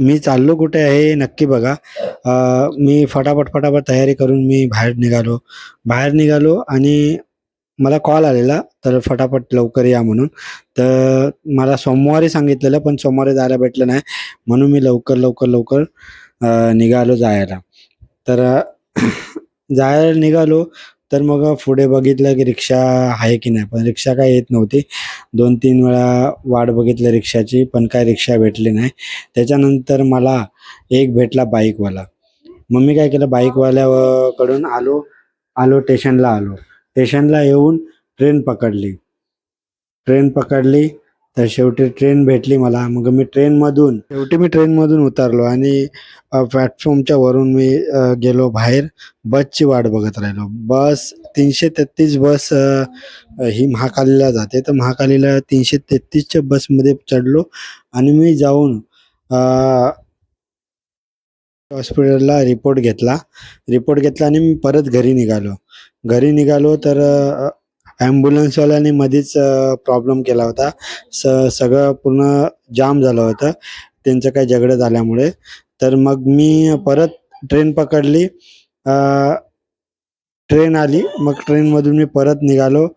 मी चाललो कुठे आहे हे नक्की बघा. मी फटाफट तयारी करून मी बाहेर निघालो. बाहेर निघालो आणि मला कॉल आलेला, तर फटाफट लवकर या म्हणून. तर मला सोमवारी सांगितलेलं, पण सोमवारी जायला भेटलं नाही. म्हणून मी लवकर निघालो जायला. तर जायला निघालो, तर मग पुढे बघितलं की रिक्षा आहे की नाही, पण रिक्षा काय येत नव्हती. 2-3 वेळा वाट बघितली रिक्षाची, पण काय रिक्षा भेटली नाही. त्याच्यानंतर मला एक भेटला बाईकवाला. मग मी काय केलं, कडून आलो आलो स्टेशनला आलो. स्टेशनला येऊन ट्रेन पकडली. तर शेवटी ट्रेन भेटली मला. मग मी ट्रेनमधून उतरलो आणि प्लॅटफॉर्मच्या वरून मी गेलो बाहेर. बसची वाट बघत राहिलो. बस 333 बस ही महाकालीला जाते. तर महाकालीला 333च्या बसमध्ये चढलो आणि मी जाऊन हॉस्पिटलला रिपोर्ट घेतला आणि मी परत घरी निघालो तर ॲम्ब्युलन्सवाल्याने मध्येच प्रॉब्लेम केला होता. सगळं पूर्ण जाम झालं होतं त्यांचं काही झगडं झाल्यामुळे. तर मग मी परत ट्रेन पकडली. ट्रेन आली, मग ट्रेनमधून मी परत निघालो.